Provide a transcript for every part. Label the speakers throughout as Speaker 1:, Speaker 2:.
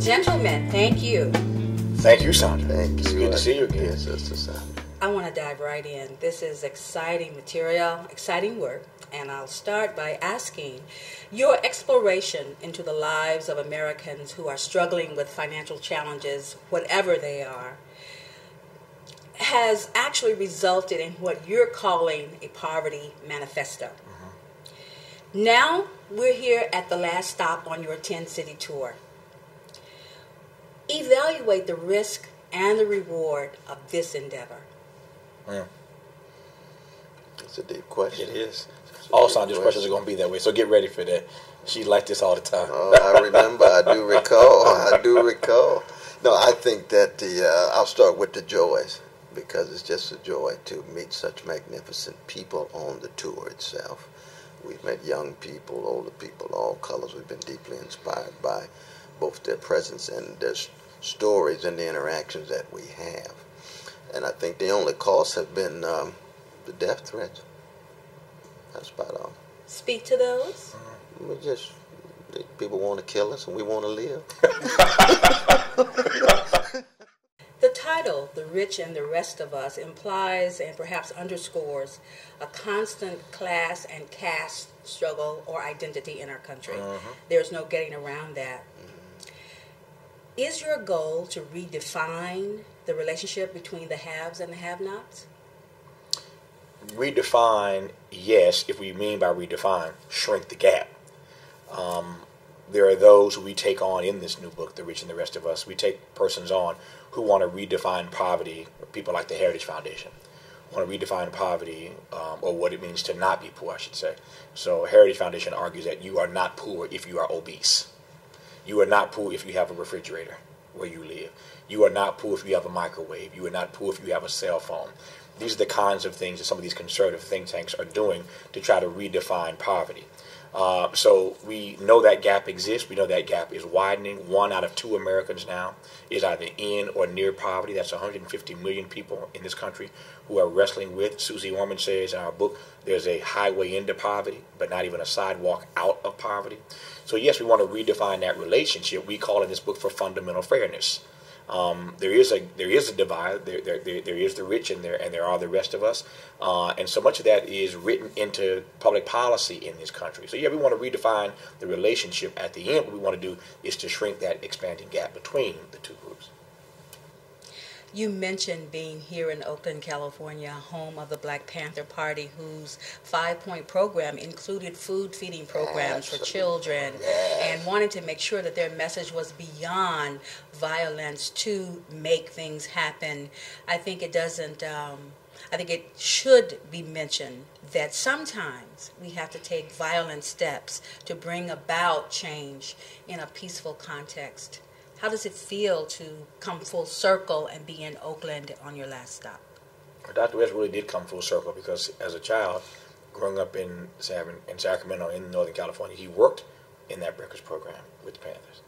Speaker 1: Gentlemen, thank you.
Speaker 2: Thank you, Sandra.
Speaker 3: Thank you.
Speaker 2: It's good to see you again.
Speaker 3: Yes, Sister Sandra.
Speaker 1: I want to dive right in. This is exciting material, exciting work, and I'll start by asking your exploration into the lives of Americans who are struggling with financial challenges, whatever they are, has actually resulted in what you're calling a poverty manifesto. Now we're here at the last stop on your 10-city tour. Evaluate the risk and the reward of this endeavor.
Speaker 3: It's a deep question.
Speaker 2: It is. All Sandra's questions are going to be that way, so get ready for that. She's like this all the time.
Speaker 3: Oh, I remember. I do recall. No, I think that I'll start with the joys, because it's just a joy to meet such magnificent people on the tour itself. We've met young people, older people, all colors. We've been deeply inspired by both their presence and their stories and the interactions that we have. And I think the only costs have been the death threats. That's about all.
Speaker 1: Speak to those.
Speaker 3: People want to kill us and we want to live.
Speaker 1: The title, The Rich and the Rest of Us, implies and perhaps underscores a constant class and caste struggle or identity in our country. There's no getting around that. Is your goal to redefine the relationship between the haves and the have-nots?
Speaker 2: Redefine, yes, if we mean by redefine, shrink the gap. There are those who we take on in this new book, The Rich and the Rest of Us. We take persons on who want to redefine poverty, people like the Heritage Foundation, want to redefine poverty, or what it means to not be poor, I should say. So Heritage Foundation argues that you are not poor if you are obese. You are not poor if you have a refrigerator where you live. You are not poor if you have a microwave. You are not poor if you have a cell phone. These are the kinds of things that some of these conservative think tanks are doing to try to redefine poverty. So we know that gap exists. We know that gap is widening. 1 out of 2 Americans now is either in or near poverty. That's 150 million people in this country who are wrestling with. Susie Orman says in our book, there's a highway into poverty, but not even a sidewalk out of poverty. So yes, we want to redefine that relationship. We call in this book for fundamental fairness. There is a divide. There is the rich and there are the rest of us, and so much of that is written into public policy in this country. So yeah, we want to redefine the relationship. At the end, what we want to do is to shrink that expanding gap between the two groups.
Speaker 1: You mentioned being here in Oakland, California, home of the Black Panther Party, whose 5-point program included food feeding programs for children, and wanted to make sure that their message was beyond violence to make things happen. I think it doesn't. I think it should be mentioned that sometimes we have to take violent steps to bring about change in a peaceful context. How does it feel to come full circle and be in Oakland on your last stop?
Speaker 2: Dr. West really did come full circle because as a child, growing up in Sacramento in Northern California, he worked in that breakfast program with the Panthers.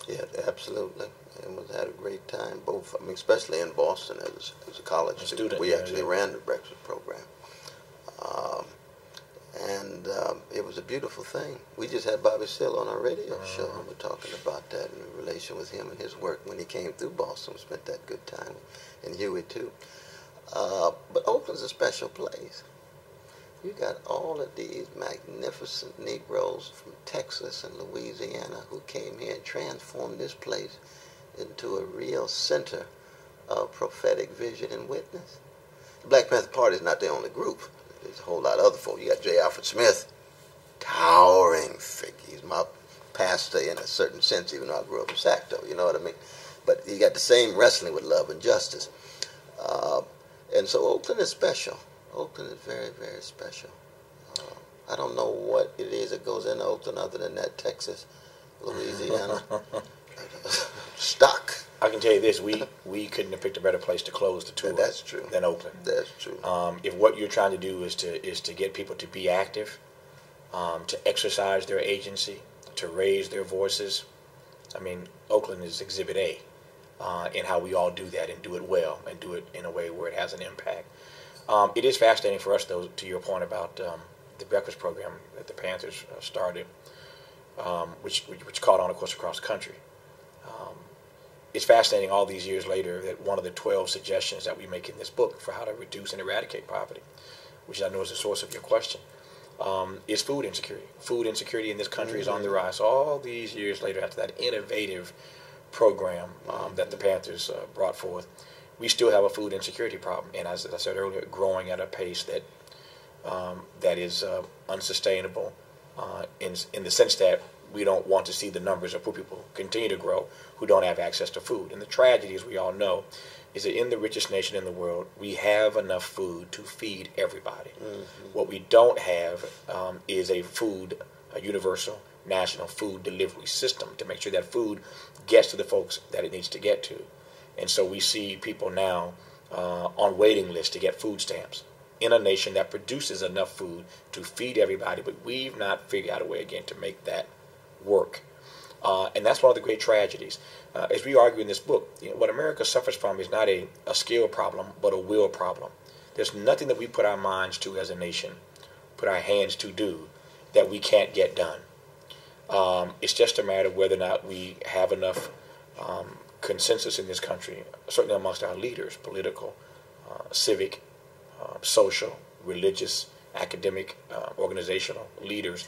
Speaker 3: Yeah, absolutely. And we had a great time, both, especially in Boston as a college student. We actually ran the breakfast program. And it was a beautiful thing. We just had Bobby Seale on our radio show, and we're talking about that in relation with him and his work when he came through Boston. We spent that good time in Huey, too. But Oakland's a special place. You got all of these magnificent Negroes from Texas and Louisiana who came here and transformed this place into a real center of prophetic vision and witness. The Black Panther Party is not the only group. There's a whole lot of other folk. You got J. Alfred Smith, towering figure. He's my pastor in a certain sense, even though I grew up in Sacto, you know what I mean? But he got the same wrestling with love and justice. And so Oakland is special. Oakland is very, very special. I don't know what it is that goes into Oakland other than that Texas, Louisiana stock.
Speaker 2: I can tell you this: we couldn't have picked a better place to close the tour.
Speaker 3: That's true.
Speaker 2: Than Oakland.
Speaker 3: That's true.
Speaker 2: If what you're trying to do is to get people to be active, to exercise their agency, to raise their voices, I mean, Oakland is Exhibit A in how we all do that and do it well and do it in a way where it has an impact. It is fascinating for us, though, to your point about the breakfast program that the Panthers started. which caught on, of course, across the country. It's fascinating all these years later that one of the 12 suggestions that we make in this book for how to reduce and eradicate poverty, which I know is the source of your question, is food insecurity. Food insecurity in this country is on the rise. All these years later, after that innovative program that the Panthers brought forth, we still have a food insecurity problem. And as I said earlier, growing at a pace that that is unsustainable in the sense that we don't want to see the numbers of poor people continue to grow who don't have access to food. And the tragedy, as we all know, is that in the richest nation in the world, we have enough food to feed everybody. What we don't have is a universal national food delivery system to make sure that food gets to the folks that it needs to get to. And so we see people now on waiting lists to get food stamps in a nation that produces enough food to feed everybody, but we've not figured out a way again to make that work. And that's one of the great tragedies. As we argue in this book, what America suffers from is not a skill problem, but a will problem. There's nothing that we put our minds to as a nation, put our hands to do, that we can't get done. It's just a matter of whether or not we have enough consensus in this country, certainly amongst our leaders, political, civic, social, religious, academic, organizational leaders,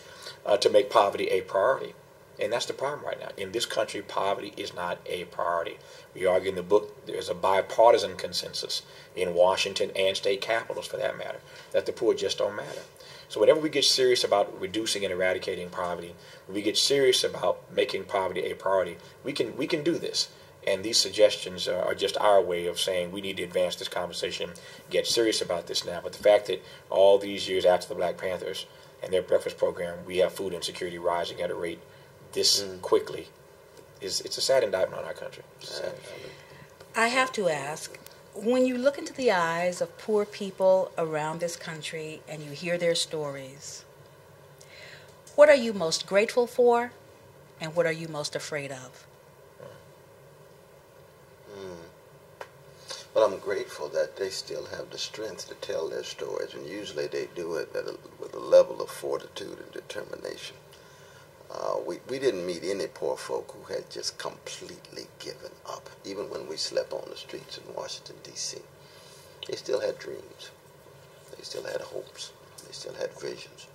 Speaker 2: to make poverty a priority. And that's the problem right now. In this country, poverty is not a priority. We argue in the book there's a bipartisan consensus in Washington and state capitals, for that matter, that the poor just don't matter. So whenever we get serious about reducing and eradicating poverty, when we get serious about making poverty a priority, we can do this. And these suggestions are just our way of saying we need to advance this conversation, get serious about this now. But the fact that all these years after the Black Panthers and their breakfast program, we have food insecurity rising at a rate this quickly, it's a sad indictment on our country.
Speaker 1: I have to ask, when you look into the eyes of poor people around this country and you hear their stories, what are you most grateful for and what are you most afraid of?
Speaker 3: Well, I'm grateful that they still have the strength to tell their stories, and usually they do it with a level of fortitude and determination. We didn't meet any poor folk who had just completely given up, even when we slept on the streets in Washington, D.C. They still had dreams. They still had hopes. They still had visions.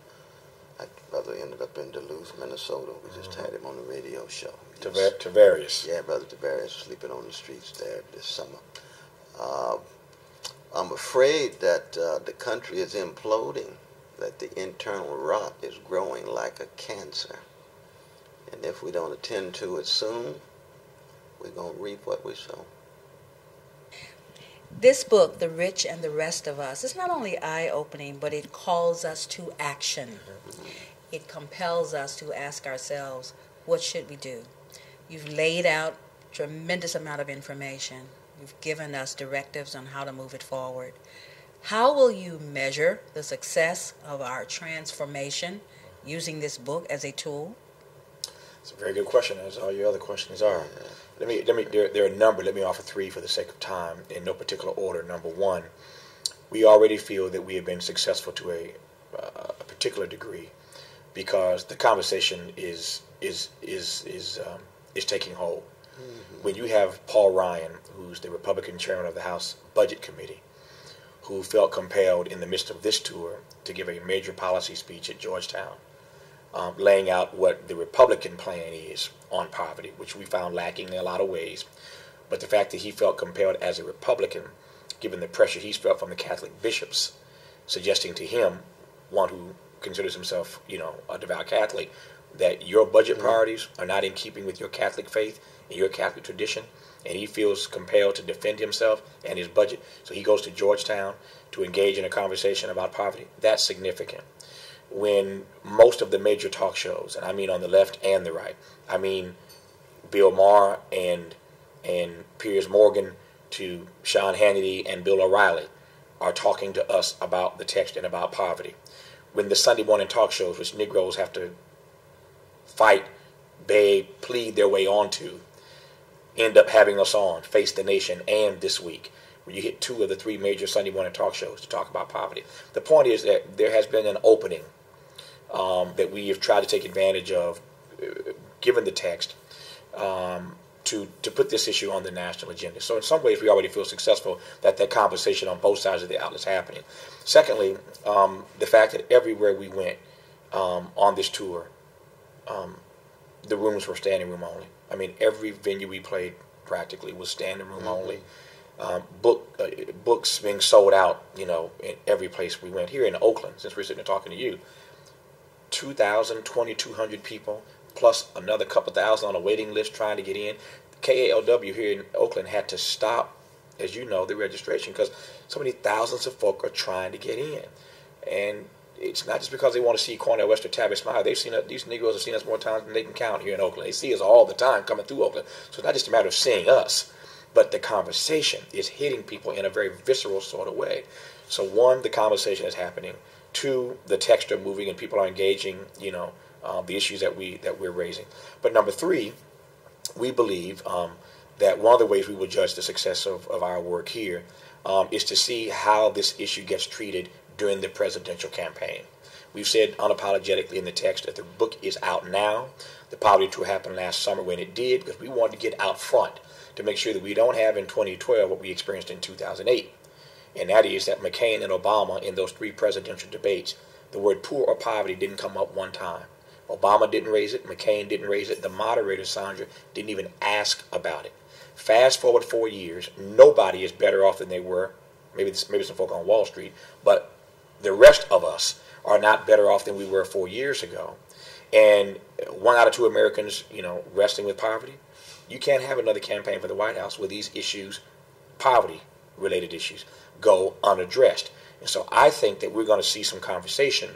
Speaker 3: My brother ended up in Duluth, Minnesota. We just had him on the radio show.
Speaker 2: Tavarius.
Speaker 3: Yeah, Brother Tavarius was sleeping on the streets there this summer. I'm afraid that the country is imploding, that the internal rot is growing like a cancer. And if we don't attend to it soon, we're going to reap what we sow.
Speaker 1: This book, The Rich and the Rest of Us, is not only eye-opening, but it calls us to action. It compels us to ask ourselves, what should we do? You've laid out a tremendous amount of information. You've given us directives on how to move it forward. How will you measure the success of our transformation using this book as a tool?
Speaker 2: It's a very good question, as all your other questions are. There are a number. Let me offer three for the sake of time, in no particular order. Number one, we already feel that we have been successful to a particular degree because the conversation is taking hold. When you have Paul Ryan, who's the Republican chairman of the House Budget Committee, who felt compelled in the midst of this tour to give a major policy speech at Georgetown, laying out what the Republican plan is on poverty, which we found lacking in a lot of ways. But the fact that he felt compelled as a Republican, given the pressure he's felt from the Catholic bishops, suggesting to him, one who considers himself, a devout Catholic, that your budget priorities are not in keeping with your Catholic faith and your Catholic tradition, and he feels compelled to defend himself and his budget. So he goes to Georgetown to engage in a conversation about poverty. That's significant. When most of the major talk shows, and I mean on the left and the right, I mean Bill Maher and Piers Morgan to Sean Hannity and Bill O'Reilly are talking to us about the text and about poverty. When the Sunday morning talk shows, which Negroes have to fight, beg, plead their way onto, end up having us on Face the Nation and This Week, where you hit two of the three major Sunday morning talk shows to talk about poverty. The point is that there has been an opening that we have tried to take advantage of given the text, to put this issue on the national agenda. So in some ways, we already feel successful that that conversation on both sides of the aisle is happening. Secondly, the fact that everywhere we went on this tour, the rooms were standing room only. I mean, every venue we played practically was standing room only. Books being sold out, in every place we went. Here in Oakland, since we're sitting here talking to you, 2,200 people, plus another couple thousand on a waiting list trying to get in. KALW here in Oakland had to stop, as you know, the registration because so many thousands of folk are trying to get in. And it's not just because they want to see Cornel West Tavis Smiley. They've seen these Negroes have seen us more times than they can count here in Oakland. They see us all the time coming through Oakland. So it's not just a matter of seeing us, but the conversation is hitting people in a very visceral sort of way. So one, the conversation is happening. Two, the texts are moving and people are engaging, the issues that we're raising. But number three, we believe that one of the ways we will judge the success of our work here is to see how this issue gets treated during the presidential campaign. We've said unapologetically in the text that the book is out now. The poverty tour happened last summer when it did because we wanted to get out front to make sure that we don't have in 2012 what we experienced in 2008. And that is that McCain and Obama, in those three presidential debates, the word poor or poverty didn't come up one time. Obama didn't raise it. McCain didn't raise it. The moderator, Sandra, didn't even ask about it. Fast forward 4 years, nobody is better off than they were. Maybe some folk on Wall Street, but the rest of us are not better off than we were 4 years ago. And 1 out of 2 Americans, wrestling with poverty. You can't have another campaign for the White House where these issues, poverty-related issues, go unaddressed. And so I think that we're going to see some conversation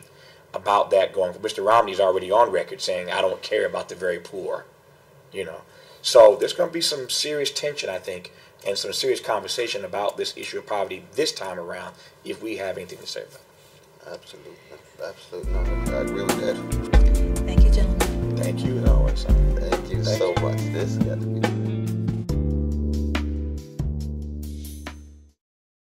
Speaker 2: about that going. Mr. Romney's already on record saying, I don't care about the very poor, So there's going to be some serious tension, I think, and some serious conversation about this issue of poverty this time around if we have anything to say about it.
Speaker 3: Absolutely. Absolutely. I agree with that.
Speaker 1: Thank you, gentlemen.
Speaker 2: Thank you. Thank you
Speaker 3: so much. This got to be